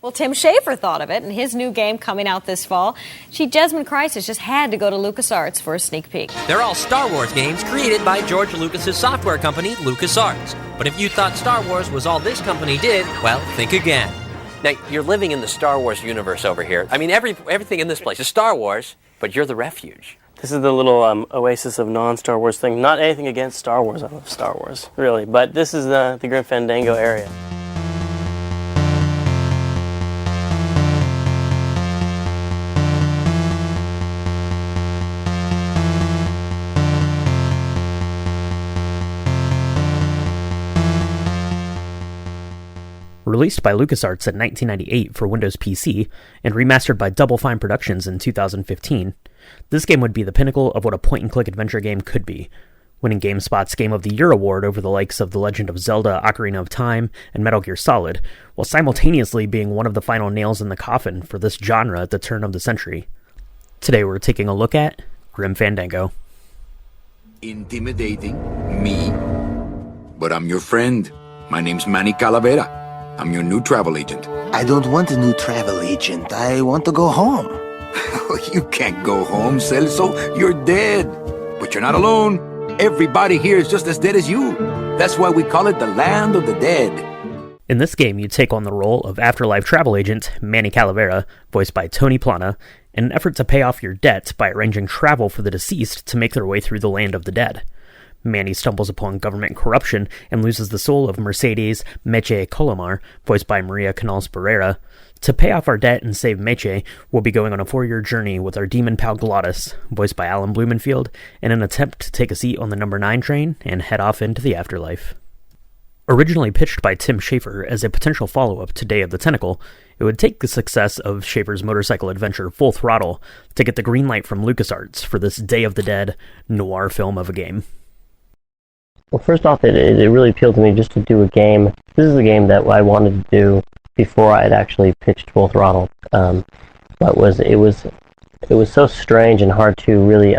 Well, Tim Schafer thought of it in his new game coming out this fall. Jasmine Crisis just had to go to LucasArts for a sneak peek. They're all Star Wars games created by George Lucas's software company, LucasArts. But if you thought Star Wars was all this company did, well, think again. Now, you're living in the Star Wars universe over here. I mean, everything in this place is Star Wars, but you're the refuge. This is the little oasis of non-Star Wars thing. Not anything against Star Wars. I love Star Wars, really. But this is the Grim Fandango area. Released by LucasArts in 1998 for Windows PC and remastered by Double Fine Productions in 2015, this game would be the pinnacle of what a point-and-click adventure game could be, winning GameSpot's Game of the Year award over the likes of The Legend of Zelda: Ocarina of Time and Metal Gear Solid, while simultaneously being one of the final nails in the coffin for this genre at the turn of the century. Today we're taking a look at Grim Fandango. Intimidating? Me? But I'm your friend. My name's Manny Calavera. I'm your new travel agent. I don't want a new travel agent. I want to go home. You can't go home, Celso. You're dead. But you're not alone. Everybody here is just as dead as you. That's why we call it the Land of the Dead. In this game, you take on the role of afterlife travel agent Manny Calavera, voiced by Tony Plana, in an effort to pay off your debt by arranging travel for the deceased to make their way through the Land of the Dead. Manny stumbles upon government corruption and loses the soul of Mercedes Meche Colomar, voiced by Maria Canals-Barrera. To pay off our debt and save Meche, we'll be going on a 4-year journey with our demon pal Glottis, voiced by Alan Blumenfield, in an attempt to take a seat on the number 9 train and head off into the afterlife. Originally pitched by Tim Schafer as a potential follow-up to Day of the Tentacle, it would take the success of Schafer's motorcycle adventure Full Throttle to get the green light from LucasArts for this Day of the Dead noir film of a game. Well, first off, it really appealed to me just to do a game. This is a game that I wanted to do before I had actually pitched Full Throttle. But it was so strange and hard to really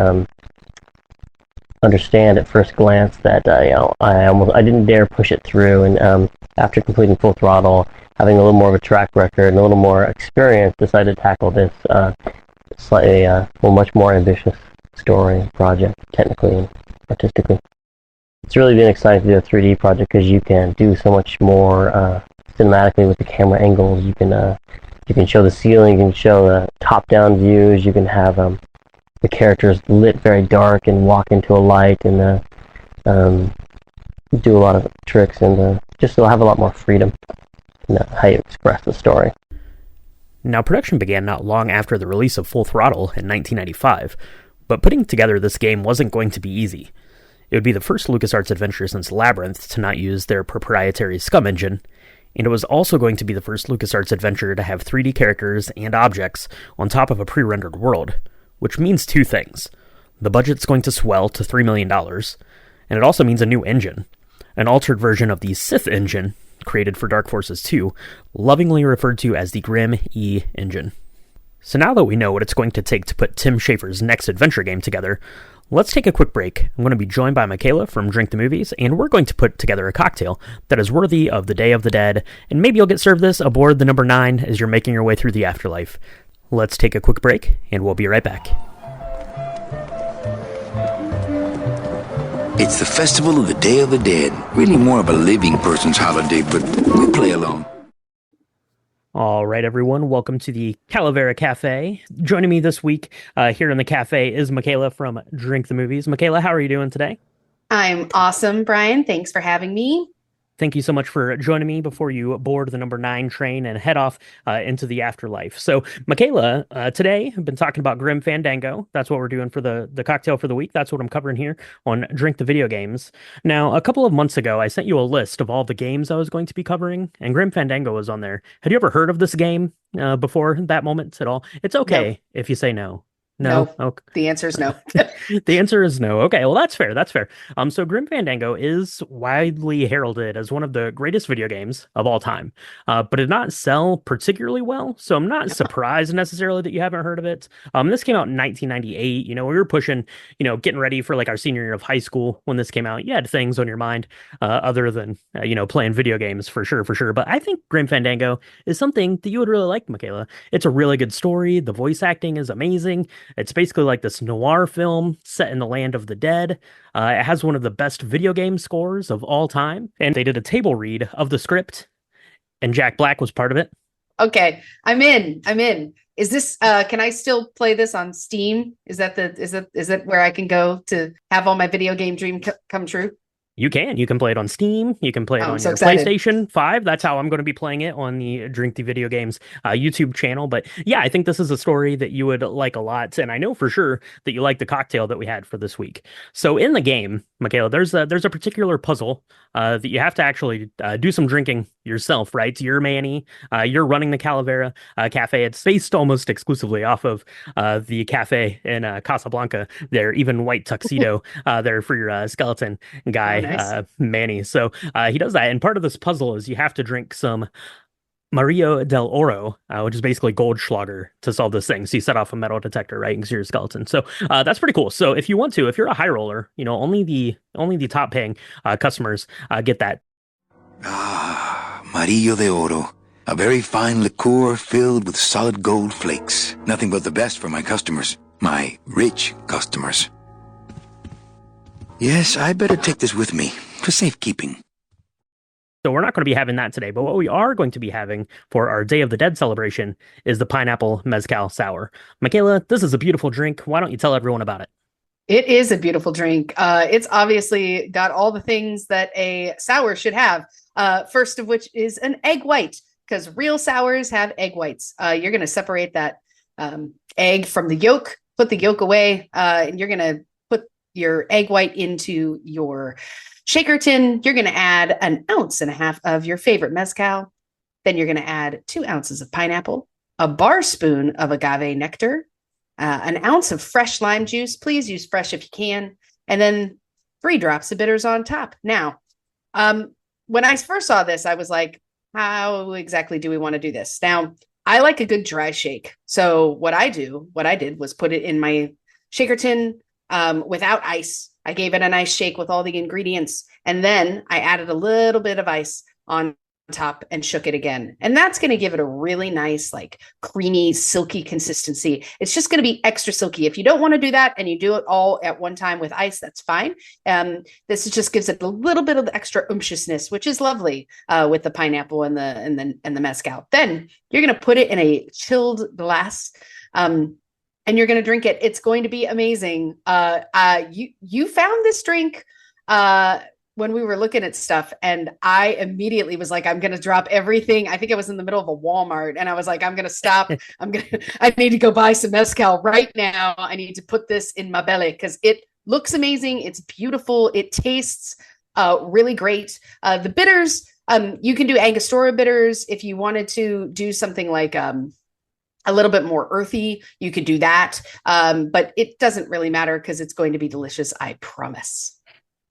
understand at first glance that I didn't dare push it through. And after completing Full Throttle, having a little more of a track record and a little more experience, decided to tackle this slightly much more ambitious story project, technically and artistically. It's really been exciting to do a 3D project because you can do so much more cinematically with the camera angles. You can show the ceiling, you can show the top-down views, you can have the characters lit very dark and walk into a light and do a lot of tricks and just have a lot more freedom in how you express the story. Now, production began not long after the release of Full Throttle in 1995, but putting together this game wasn't going to be easy. It would be the first LucasArts adventure since Labyrinth to not use their proprietary Scum engine, and it was also going to be the first LucasArts adventure to have 3D characters and objects on top of a pre-rendered world, which means two things. The budget's going to swell to $3 million, and it also means a new engine, an altered version of the Sith engine created for Dark Forces 2, lovingly referred to as the Grim E engine. So now that we know what it's going to take to put Tim Schafer's next adventure game together, let's take a quick break. I'm going to be joined by Michaela from Drink the Movies, and we're going to put together a cocktail that is worthy of the Day of the Dead, and maybe you'll get served this aboard the number 9 as you're making your way through the afterlife. Let's take a quick break, and we'll be right back. It's the festival of the Day of the Dead. Really more of a living person's holiday, but we play along. All right, everyone, welcome to the Calavera Cafe. Joining me this week here in the cafe is Michaela from Drink the Movies. Michaela, how are you doing today? I'm awesome, Brian. Thanks for having me. Thank you so much for joining me before you board the number 9 train and head off into the afterlife. So, Michaela, today I've been talking about Grim Fandango. That's what we're doing for the cocktail for the week. That's what I'm covering here on Drink the Video Games. Now, a couple of months ago, I sent you a list of all the games I was going to be covering, and Grim Fandango was on there. Had you ever heard of this game before that moment at all? It's okay if you say no. No? No. Okay. The answer is no. The answer is no. Okay, well that's fair. That's fair. So Grim Fandango is widely heralded as one of the greatest video games of all time, but did not sell particularly well. So I'm not surprised necessarily that you haven't heard of it. This came out in 1998. You know, we were pushing, getting ready for like our senior year of high school when this came out. You had things on your mind other than playing video games for sure, for sure. But I think Grim Fandango is something that you would really like, Michaela. It's a really good story. The voice acting is amazing. It's basically like this noir film set in the land of the dead. It has one of the best video game scores of all time. And they did a table read of the script, and Jack Black was part of it. Okay, I'm in. Is this can I still play this on Steam? Is that where I can go to have all my video game dream come true? You can play it on Steam. You can play it on so your excited. PlayStation 5. That's how I'm going to be playing it on the Drink the Video Games YouTube channel. But yeah, I think this is a story that you would like a lot. And I know for sure that you like the cocktail that we had for this week. So in the game, Michaela, there's a particular puzzle that you have to actually do some drinking yourself, right? You're Manny. You're running the Calavera Cafe. It's based almost exclusively off of the cafe in Casablanca. Their even white tuxedo there for your skeleton guy. Nice. Manny. So he does that. And part of this puzzle is you have to drink some Mario del Oro, which is basically Goldschlager, to solve this thing. So you set off a metal detector, right? Because you're a skeleton. So that's pretty cool. So if you want to, if you're a high roller, only the top paying customers get that. Mario de Oro. A very fine liqueur filled with solid gold flakes. Nothing but the best for my customers. My rich customers. Yes, I better take this with me for safekeeping. So we're not going to be having that today, but what we are going to be having for our Day of the Dead celebration is the Pineapple Mezcal Sour. Michaela, this is a beautiful drink. Why don't you tell everyone about it? It is a beautiful drink. It's obviously got all the things that a sour should have. First of which is an egg white, because real sours have egg whites. You're going to separate that egg from the yolk, put the yolk away, and you're going to put your egg white into your shaker tin. You're going to add 1.5 ounces of your favorite mezcal. Then you're going to add 2 ounces of pineapple, a bar spoon of agave nectar, 1 ounce of fresh lime juice. Please use fresh if you can. And then 3 drops of bitters on top. Now, when I first saw this, I was like, how exactly do we want to do this? Now, I like a good dry shake. So what I did was put it in my shaker tin without ice. I gave it a nice shake with all the ingredients. And then I added a little bit of ice on top and shook it again. And that's going to give it a really nice, like creamy, silky consistency. It's just going to be extra silky. If you don't want to do that and you do it all at one time with ice, that's fine. This just gives it a little bit of extra umptiousness, which is lovely with the pineapple and the mezcal. Then you're going to put it in a chilled glass. And you're going to drink it. It's going to be amazing. You found this drink when we were looking at stuff, and I immediately was like, I'm going to drop everything. I think I was in the middle of a Walmart, and I was like, I'm going to stop. I need to go buy some mezcal right now. I need to put this in my belly because it looks amazing. It's beautiful. It tastes really great. The bitters, you can do Angostura bitters if you wanted to do something like a little bit more earthy, you could do that. But it doesn't really matter because it's going to be delicious, I promise.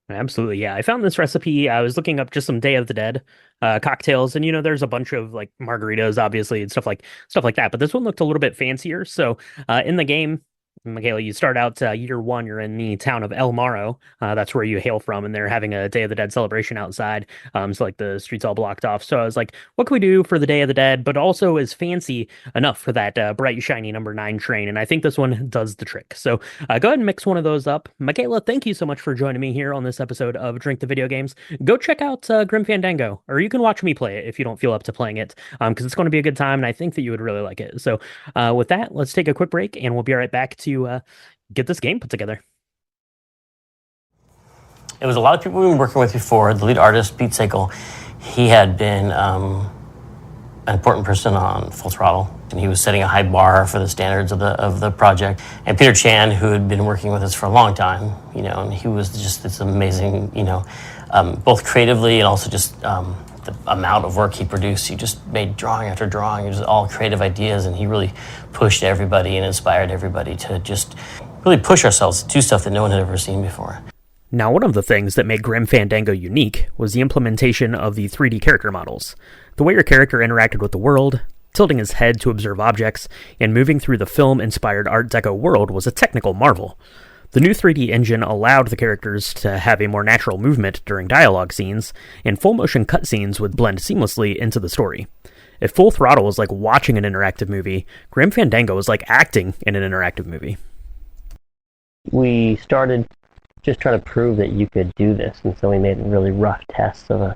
Absolutely. Yeah. I found this recipe. I was looking up just some Day of the Dead cocktails, and there's a bunch of like margaritas, obviously, and stuff like that. But this one looked a little bit fancier. So in the game, Michaela, you start out year one, you're in the town of El Morro. That's where you hail from, and they're having a Day of the Dead celebration outside. So like the streets all blocked off. So I was like, what can we do for the Day of the Dead, but also is fancy enough for that bright, shiny number 9 train? And I think this one does the trick. So go ahead and mix one of those up. Michaela, thank you so much for joining me here on this episode of Drink the Video Games. Go check out Grim Fandango, or you can watch me play it if you don't feel up to playing it, because it's going to be a good time, and I think that you would really like it. So with that, let's take a quick break, and we'll be right back to get this game put together. It was a lot of people we've been working with before. The lead artist, Pete Sakel, he had been an important person on Full Throttle, and he was setting a high bar for the standards of the project. And Peter Chan, who had been working with us for a long time, and he was just this amazing, both creatively and also just the amount of work he produced. He just made drawing after drawing. It was all creative ideas, and he really pushed everybody and inspired everybody to just really push ourselves to do stuff that no one had ever seen before. Now, one of the things that made Grim Fandango unique was the implementation of the 3D character models. The way your character interacted with the world, tilting his head to observe objects, and moving through the film-inspired Art Deco world was a technical marvel. The new 3D engine allowed the characters to have a more natural movement during dialogue scenes, and full-motion cutscenes would blend seamlessly into the story. If Full Throttle was like watching an interactive movie, Grim Fandango was like acting in an interactive movie. We started just trying to prove that you could do this, and so we made really rough tests of a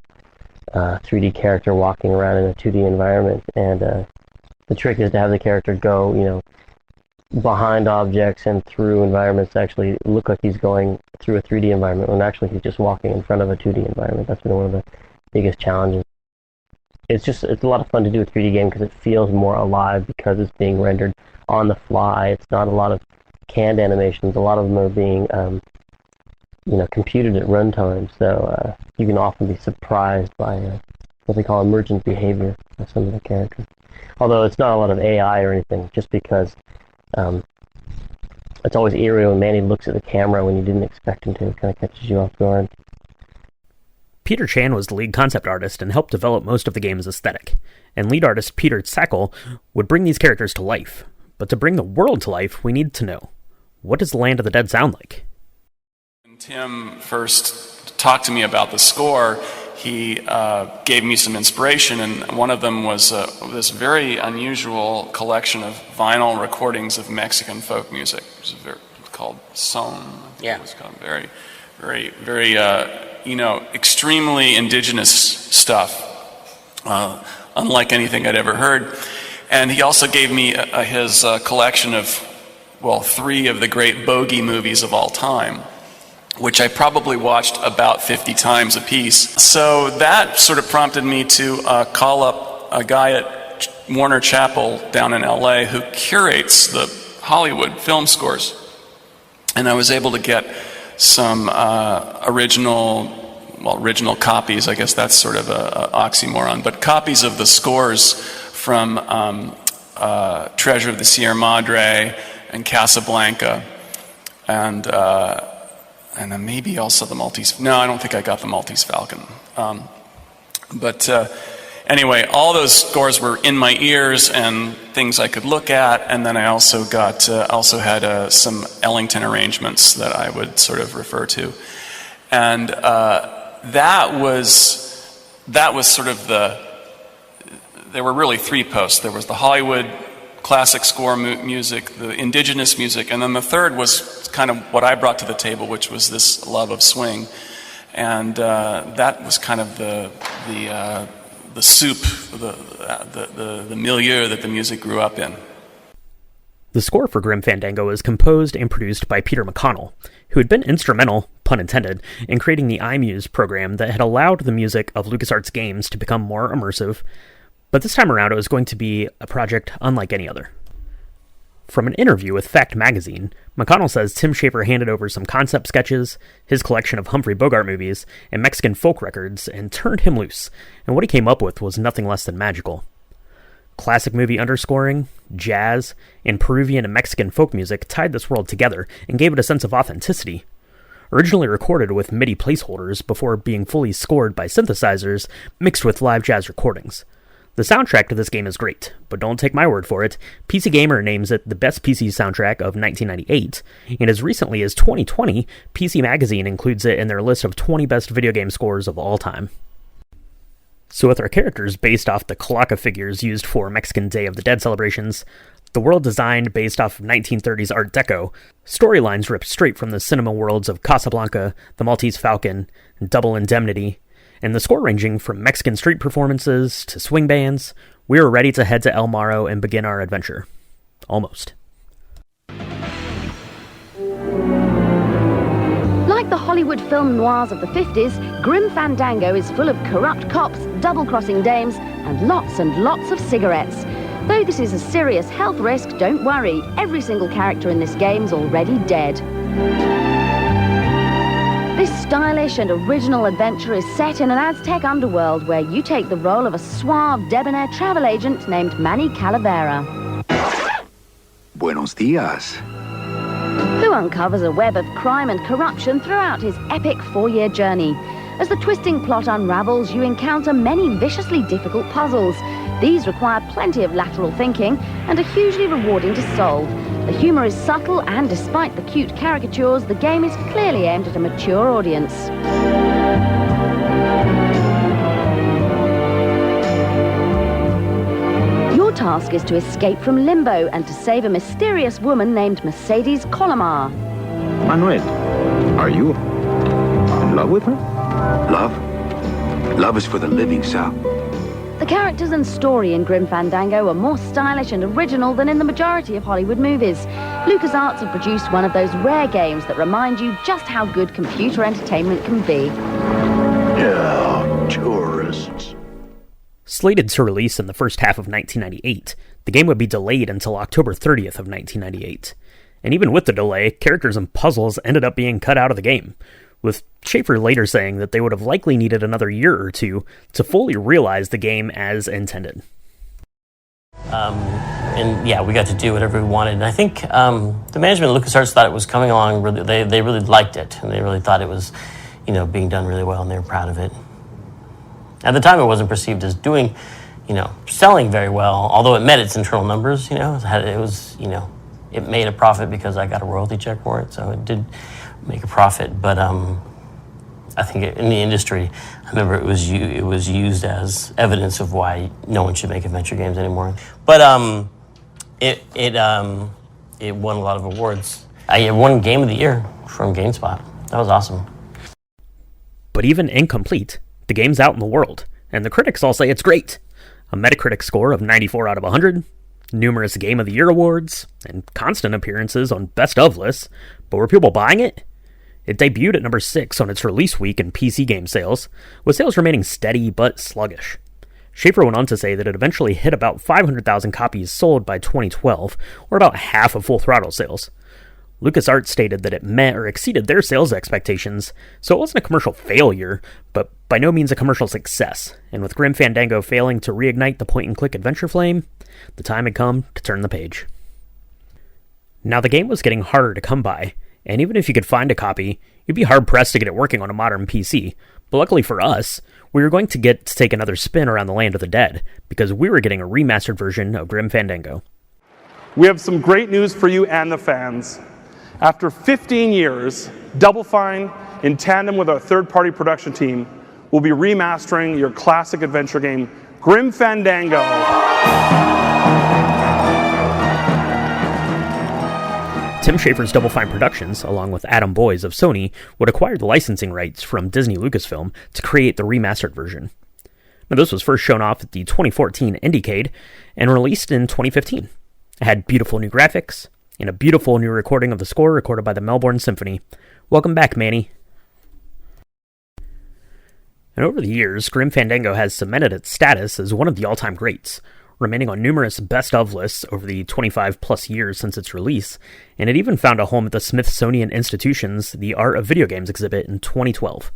3D character walking around in a 2D environment, and the trick is to have the character go, behind objects and through environments to actually look like he's going through a 3D environment when actually he's just walking in front of a 2D environment. That's been one of the biggest challenges. It's a lot of fun to do a 3D game because it feels more alive because it's being rendered on the fly. It's not a lot of canned animations. A lot of them are being computed at runtime, so you can often be surprised by what they call emergent behavior of some of the characters. Although it's not a lot of AI or anything, just because it's always eerie when Manny looks at the camera when you didn't expect him to. It kind of catches you off guard. Peter Chan was the lead concept artist and helped develop most of the game's aesthetic, and lead artist Peter Sackle would bring these characters to life. But to bring the world to life, we need to know, what does the Land of the Dead sound like? When Tim first talked to me about the score, he gave me some inspiration, and one of them was this very unusual collection of vinyl recordings of Mexican folk music. It was called Son. Yeah. It was called very, very, very, extremely indigenous stuff, unlike anything I'd ever heard. And he also gave me his collection of, 3 of the great bogey movies of all time, which I probably watched about 50 times a piece. So that sort of prompted me to call up a guy at Warner Chappell down in LA who curates the Hollywood film scores. And I was able to get some original copies, I guess that's sort of an oxymoron, but copies of the scores from Treasure of the Sierra Madre and Casablanca, and then maybe also the Maltese. No, I don't think I got the Maltese Falcon. But anyway, all those scores were in my ears and things I could look at. And then I also had some Ellington arrangements that I would sort of refer to, and that was sort of there were really 3 posts. There was the Hollywood classic score music, the indigenous music, and then the third was kind of what I brought to the table, which was this love of swing, and that was kind of the soup, the milieu that the music grew up in. The score for Grim Fandango is composed and produced by Peter McConnell, who had been instrumental, pun intended, in creating the iMuse program that had allowed the music of LucasArts games to become more immersive. But this time around, it was going to be a project unlike any other. From an interview with Fact Magazine, McConnell says Tim Schafer handed over some concept sketches, his collection of Humphrey Bogart movies, and Mexican folk records, and turned him loose, and what he came up with was nothing less than magical. Classic movie underscoring, jazz, and Peruvian and Mexican folk music tied this world together and gave it a sense of authenticity. Originally recorded with MIDI placeholders before being fully scored by synthesizers mixed with live jazz recordings. The soundtrack to this game is great, but don't take my word for it. PC Gamer names it the best PC soundtrack of 1998, and as recently as 2020, PC Magazine includes it in their list of 20 best video game scores of all time. So with our characters based off the Cloaca figures used for Mexican Day of the Dead celebrations, the world designed based off of 1930s Art Deco, storylines ripped straight from the cinema worlds of Casablanca, The Maltese Falcon, and Double Indemnity, and the score ranging from Mexican street performances to swing bands, we were ready to head to El Morro and begin our adventure. Almost. Like the Hollywood film noirs of the 50s, Grim Fandango is full of corrupt cops, double-crossing dames, and lots of cigarettes. Though this is a serious health risk, don't worry, every single character in this game's already dead. This stylish and original adventure is set in an Aztec underworld where you take the role of a suave, debonair travel agent named Manny Calavera, Buenos dias. who uncovers a web of crime and corruption throughout his epic 4-year journey. As the twisting plot unravels, you encounter many viciously difficult puzzles. These require plenty of lateral thinking and are hugely rewarding to solve. The humour is subtle, and despite the cute caricatures, the game is clearly aimed at a mature audience. Your task is to escape from limbo and to save a mysterious woman named Mercedes Colomar. Manuel, are you in love with her? Love? Love is for the living, Sal. The characters and story in Grim Fandango are more stylish and original than in the majority of Hollywood movies. LucasArts have produced one of those rare games that remind you just how good computer entertainment can be. Yeah, tourists. Slated to release in the first half of 1998, the game would be delayed until October 30th of 1998. And even with the delay, characters and puzzles ended up being cut out of the game, with Schafer later saying that they would have likely needed another year or two to fully realize the game as intended. And yeah, we got to do whatever we wanted. And I think the management of LucasArts thought it was coming along really. They really liked it, and they really thought it was, being done really well, and they were proud of it. At the time, it wasn't perceived as doing, selling very well, although it met its internal numbers. It made a profit because I got a royalty check for it, so it did make a profit. But I think in the industry, I remember it was used as evidence of why no one should make adventure games anymore. But it won a lot of awards. I won Game of the Year from GameSpot. That was awesome. But even incomplete, the game's out in the world, and the critics all say it's great. A Metacritic score of 94 out of 100, numerous Game of the Year awards, and constant appearances on Best of lists. But were people buying it? It debuted at number 6 on its release week in PC game sales, with sales remaining steady but sluggish. Schafer went on to say that it eventually hit about 500,000 copies sold by 2012, or about half of Full Throttle sales. LucasArts stated that it met or exceeded their sales expectations, so it wasn't a commercial failure, but by no means a commercial success, and with Grim Fandango failing to reignite the point-and-click adventure flame, the time had come to turn the page. Now, the game was getting harder to come by, and even if you could find a copy, you'd be hard-pressed to get it working on a modern PC. But luckily for us, we were going to get to take another spin around the land of the dead, because we were getting a remastered version of Grim Fandango. We have some great news for you and the fans. After 15 years, Double Fine, in tandem with our third-party production team, will be remastering your classic adventure game, Grim Fandango. Tim Schafer's Double Fine Productions, along with Adam Boyes of Sony, would acquire the licensing rights from Disney Lucasfilm to create the remastered version. Now, this was first shown off at the 2014 Indiecade and released in 2015. It had beautiful new graphics and a beautiful new recording of the score recorded by the Melbourne Symphony. Welcome back, Manny. And over the years, Grim Fandango has cemented its status as one of the all-time greats, remaining on numerous best-of lists over the 25-plus years since its release, and it even found a home at the Smithsonian Institution's The Art of Video Games exhibit in 2012.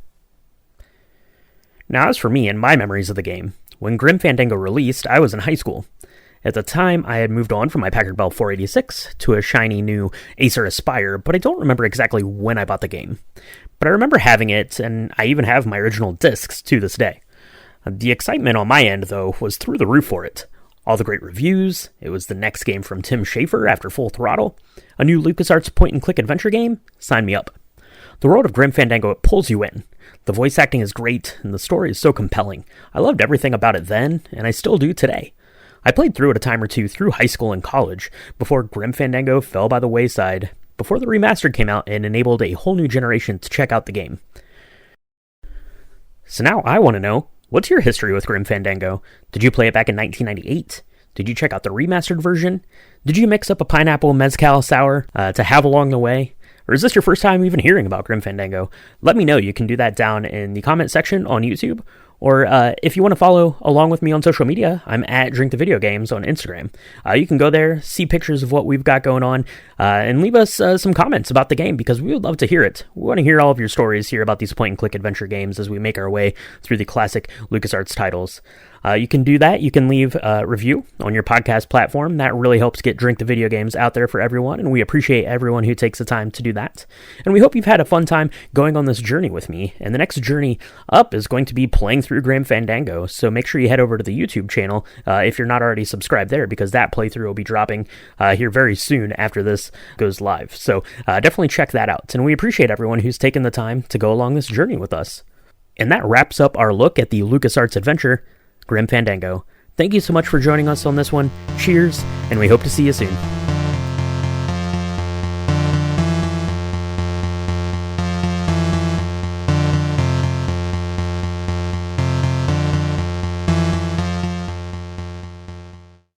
Now, as for me and my memories of the game, when Grim Fandango released, I was in high school. At the time, I had moved on from my Packard Bell 486 to a shiny new Acer Aspire, but I don't remember exactly when I bought the game. But I remember having it, and I even have my original discs to this day. The excitement on my end, though, was through the roof for it. All the great reviews, it was the next game from Tim Schafer after Full Throttle, a new LucasArts point-and-click adventure game, sign me up. The world of Grim Fandango, it pulls you in. The voice acting is great, and the story is so compelling. I loved everything about it then, and I still do today. I played through it a time or two through high school and college, before Grim Fandango fell by the wayside, before the remastered came out and enabled a whole new generation to check out the game. So now I want to know, what's your history with Grim Fandango? Did you play it back in 1998? Did you check out the remastered version? Did you mix up a pineapple Mezcal Sour to have along the way? Or is this your first time even hearing about Grim Fandango? Let me know. You can do that down in the comment section on YouTube, Or if you want to follow along with me on social media, I'm at Drink the Video Games on Instagram. You can go there, see pictures of what we've got going on, and leave us some comments about the game, because we would love to hear it. We want to hear all of your stories here about these point-and-click adventure games as we make our way through the classic LucasArts titles. You can do that. You can leave a review on your podcast platform. That really helps get Drink the Video Games out there for everyone, and we appreciate everyone who takes the time to do that. And we hope you've had a fun time going on this journey with me. And the next journey up is going to be playing through Grim Fandango, so make sure you head over to the YouTube channel if you're not already subscribed there, because that playthrough will be dropping here very soon after this goes live. So definitely check that out. And we appreciate everyone who's taken the time to go along this journey with us. And that wraps up our look at the LucasArts adventure, Grim Fandango. Thank you so much for joining us on this one. Cheers, and we hope to see you soon.